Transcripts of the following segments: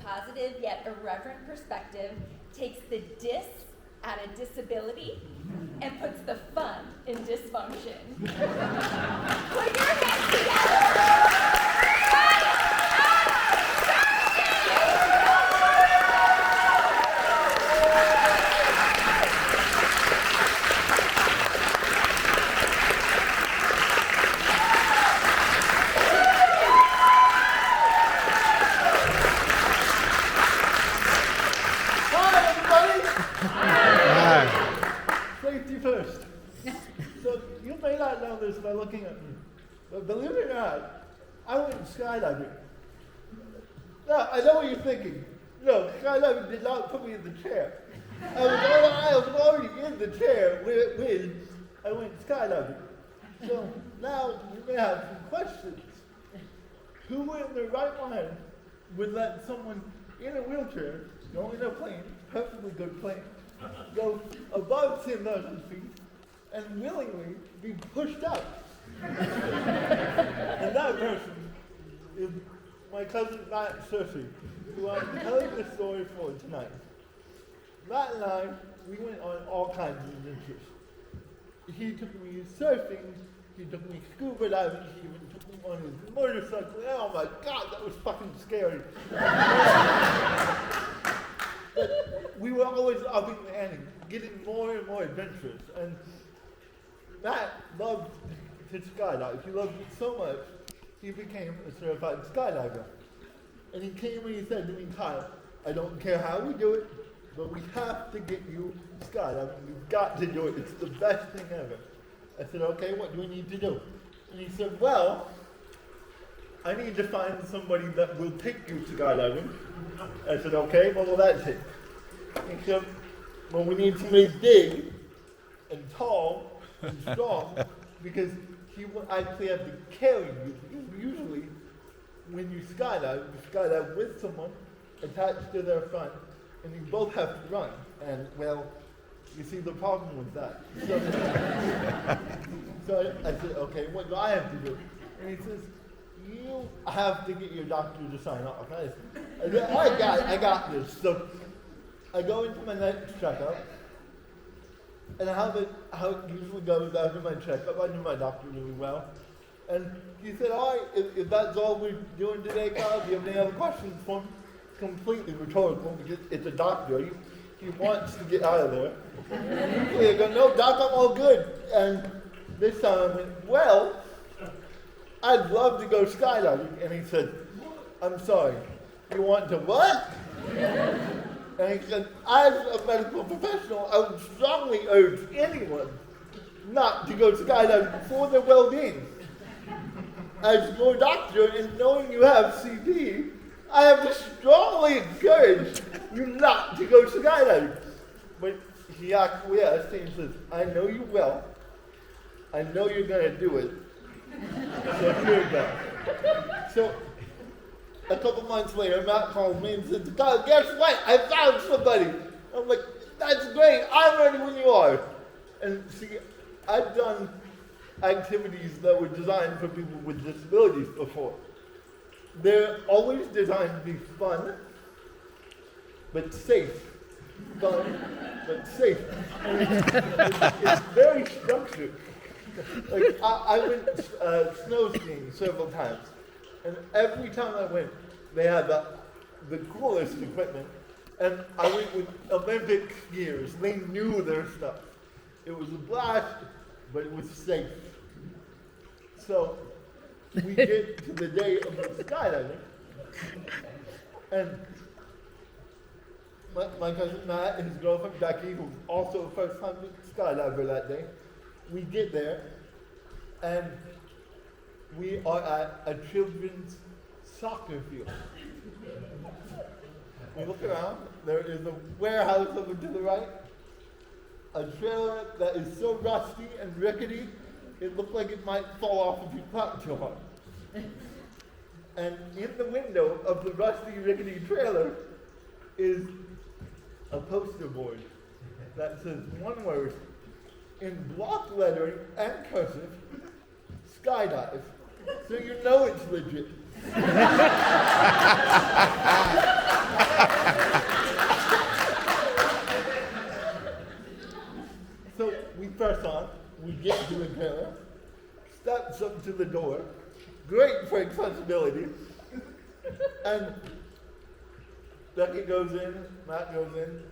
positive yet irreverent perspective, takes the dis out of disability and puts the fun in dysfunction. Put your hands together. By looking at me. But believe it or not, I went skydiving. Now, I know what you're thinking. No, skydiving did not put me in the chair. I was already in the chair when I went skydiving. So now you may have some questions. Who in their right mind would let someone in a wheelchair go in a plane, perfectly good plane, go above 10,000 feet, and willingly be pushed out? And that person is my cousin Matt Searcy, who I'm telling the story for tonight. Matt and I, we went on all kinds of adventures. He took me surfing, he took me scuba diving, he even took me on his motorcycle. Oh my God, that was fucking scary. But we were always upping the ante, getting more and more adventurous. And Matt loved to skydive. He loved it so much, he became a certified skydiver. And he came and he said to me, Kyle, I don't care how we do it, but we have to get you skydiving. You've got to do it. It's the best thing ever. I said, okay, what do we need to do? And he said, well, I need to find somebody that will take you skydiving. I said, okay, what will that take? He said, well, we need somebody big and tall and strong, because he will actually have to carry you. Because usually, when you skydive with someone attached to their front, and you both have to run. And, well, you see the problem with that. So I said, okay, what do I have to do? And he says, you have to get your doctor to sign off. I said, I got this. So I go into my next checkup, and how it usually goes after my checkup, I knew my doctor really well. And he said, all right, if that's all we're doing today, Kyle, do you have any other questions for me? Completely rhetorical, because it's a doctor. He wants to get out of there. Usually I go, no, doc, I'm all good. And this time I went, well, I'd love to go skydiving. And he said, I'm sorry, you want to what? And he said, as a medical professional, I would strongly urge anyone not to go skydiving for their well-being. As your doctor, and knowing you have CP, I have to strongly encourage you not to go skydiving. But he acquiesced and he says, I know you well. I know you're going to do it. So here we go. So a couple months later, Matt calls me and says, God, guess what? I found somebody. I'm like, that's great. I'm ready when you are. And see, I've done activities that were designed for people with disabilities before. They're always designed to be fun, but safe. Fun, but safe. It's very structured. Like, I went snow skiing several times, and every time I went, they had the coolest equipment, and I went with Olympic skiers. They knew their stuff. It was a blast, but it was safe. So we get to the day of the skydiving, and my cousin Matt and his girlfriend Becky, who was also a first-time skydiver that day, we get there, and we are at a children's soccer field. We look around, there is a warehouse over to the right, a trailer that is so rusty and rickety, it looked like it might fall off if you clapped too hard. And in the window of the rusty, rickety trailer is a poster board that says one word in block lettering and cursive, Skydive. So you know it's legit. get to the trailer, steps up to the door, great for accessibility, and Becky goes in, Matt goes in,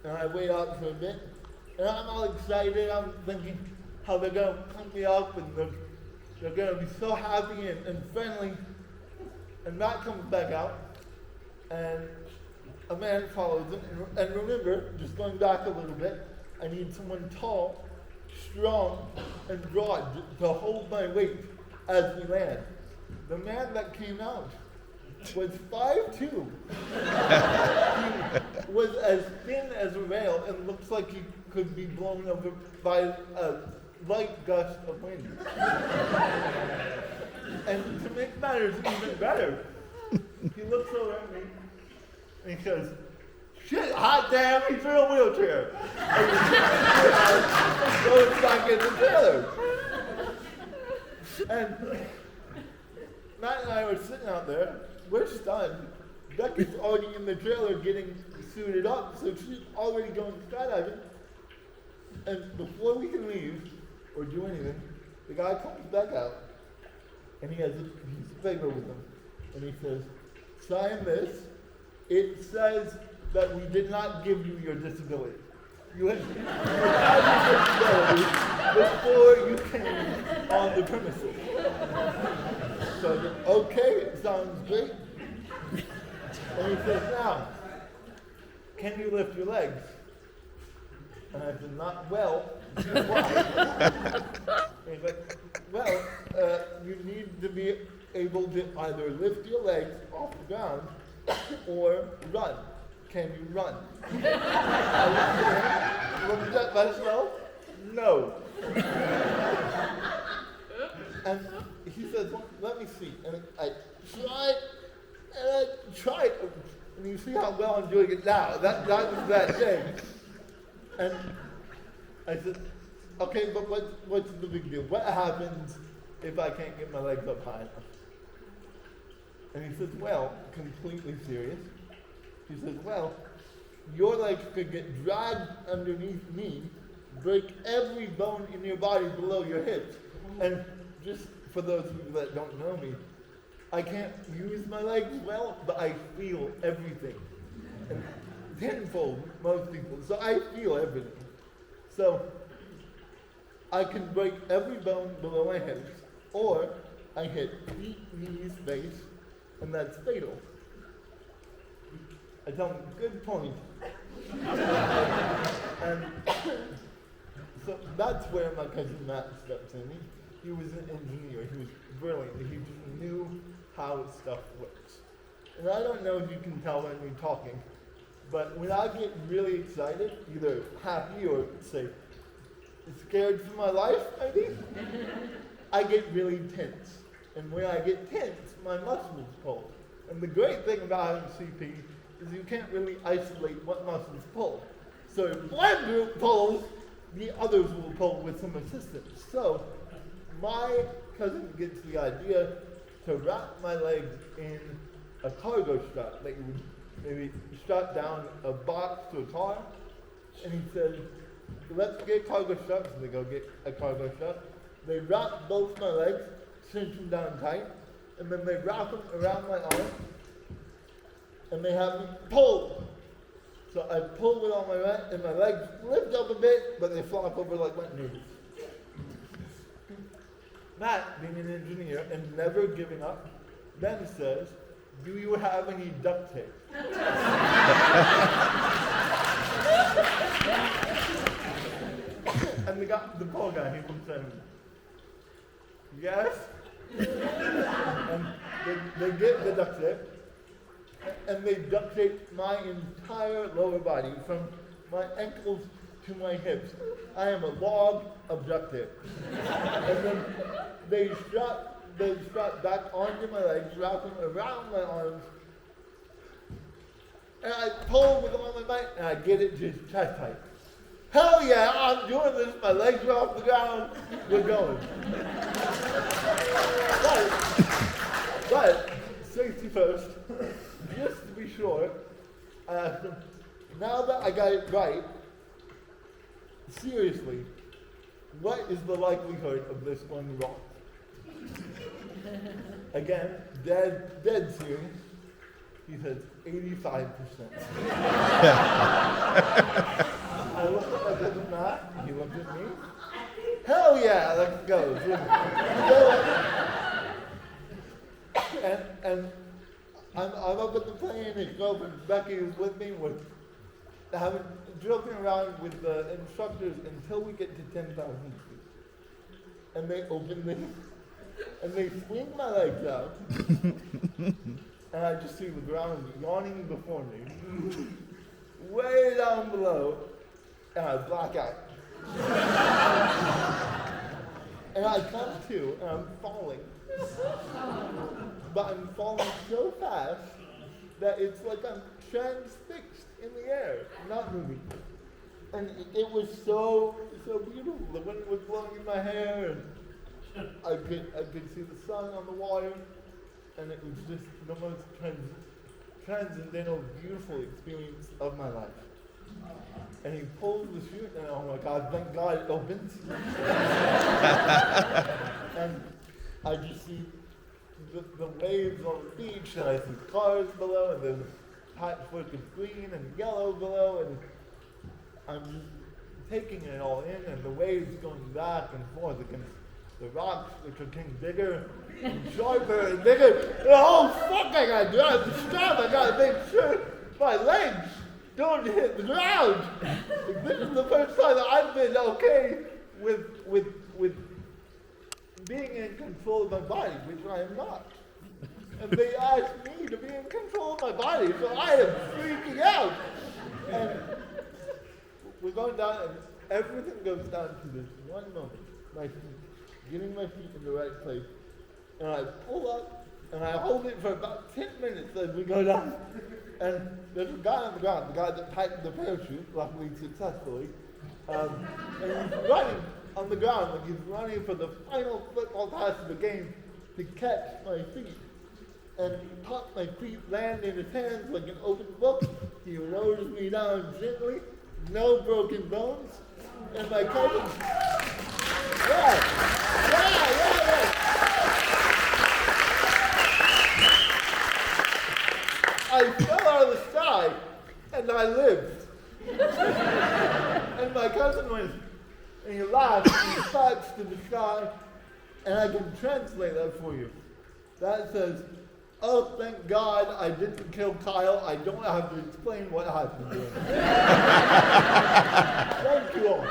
and I wait out for a bit, and I'm all excited. I'm thinking how they're going to pump me up, and they're going to be so happy and friendly. And Matt comes back out, and a man follows him. And remember, just going back a little bit, I need someone tall, strong, and broad to hold my weight as we land. The man that came out was 5'2". He was as thin as a rail and looks like he could be blown over by a light gust of wind. And to make matters even better, he looks over at me and he says, "Shit, hot damn, he's in a wheelchair." And goes back in the trailer. And Matt and I were sitting out there, we're stunned. Becky's already in the trailer getting suited up, so she's already going skydiving. And before we can leave or do anything, the guy comes back out, and he has his paper with him, and he says, "Sign this. It says that we did not give you your disability. You had your disability before you came on the premises." So I said, "Okay, it sounds great." And he says, "Now, can you lift your legs?" And I said, "Not well." Why? And he's like, "Well, you need to be able to either lift your legs off the ground or run. Can you run?" I looked at myself, no. And he says, "Well, let me see." And I tried, and you see how well I'm doing it now. That was that day. And I said, "Okay, but what's the big deal? What happens if I can't get my legs up high enough?" And he says, "Well," completely serious, he says, "well, your legs could get dragged underneath me, break every bone in your body below your hips." And just for those of you that don't know me, I can't use my legs well, but I feel everything. And tenfold, most people. So I feel everything. So I can break every bone below my hips, or I hit feet, knees, face, and that's fatal. I tell him, "Good point." And so that's where my cousin Matt steps in. He was an engineer. He was brilliant. He just knew how stuff works. And I don't know if you can tell when we're talking, but when I get really excited, either happy or, say, scared for my life, maybe, I get really tense. And when I get tense, my muscles pull. And the great thing about having CP is you can't really isolate what muscles pull. So if one group pulls, the others will pull with some assistance. So my cousin gets the idea to wrap my legs in a cargo strap that you would maybe strap down a box to a car. And he said, "Let's get cargo straps." So they go get a cargo strap. They wrap both my legs, cinch them down tight, and then they wrap them around my arm, and they have me pull. So I pull with all my might, and my legs lift up a bit, but they flop over like wet noodles. Matt, being an engineer and never giving up, then says, "Do you have any duct tape?" And the poor guy, he looks at me. "Yes." And they get the duct tape, and they duct tape my entire lower body from my ankles to my hips. I am a log of duct tape. And then they strap back onto my legs, wrap them around my arms, and I pull with all my might, and I get it just chest tight. Hell yeah, I'm doing this. My legs are off the ground. We're going. But safety first, just to be sure, I asked him, "Now that I got it right, seriously, what is the likelihood of this going wrong? Again, dead serious. He says 85%. I looked at my brother Matt, he looked at me. Hell yeah, let's go. And I'm up at the plane, his girlfriend Becky is with me. We're joking around with the instructors until we get to 10,000 feet. And they open me, and they swing my legs out, and I just see the ground yawning before me, way down below, and I black out. And I come to, and I'm falling. But I'm falling so fast that it's like I'm transfixed in the air, not moving. And it was so beautiful. The wind was blowing in my hair, and I could see the sun on the water, and it was just the most transcendental, beautiful experience of my life. And he pulls the chute, and oh my God, thank God it opens. And I just see the waves on the beach, and I see cars below, and there's a patchwork of green and yellow below, and I'm just taking it all in, and the waves going back and forth against the rocks, which are getting bigger and sharper and bigger. And oh fuck, I gotta grab the strap, I gotta make sure my legs don't hit the ground. This is the first time that I've been okay with being in control of my body, which I am not. And they asked me to be in control of my body, so I am freaking out. And we're going down, and everything goes down to this one moment. My feet, getting my feet in the right place. And I pull up, and I hold it for about 10 minutes as we go down. And there's a guy on the ground, the guy that tightened the parachute, luckily successfully. And he's running on the ground, like he's running for the final football pass of the game to catch my feet. And my feet land in his hands like an open book. He lowers me down gently, no broken bones. And my cousin, yeah. I fell out of the sky, and I lived. And my cousin went, and he laughed, and he claps to the sky, and I can translate that for you. That says, oh, thank God I didn't kill Kyle. I don't have to explain what happened to him. Thank you all.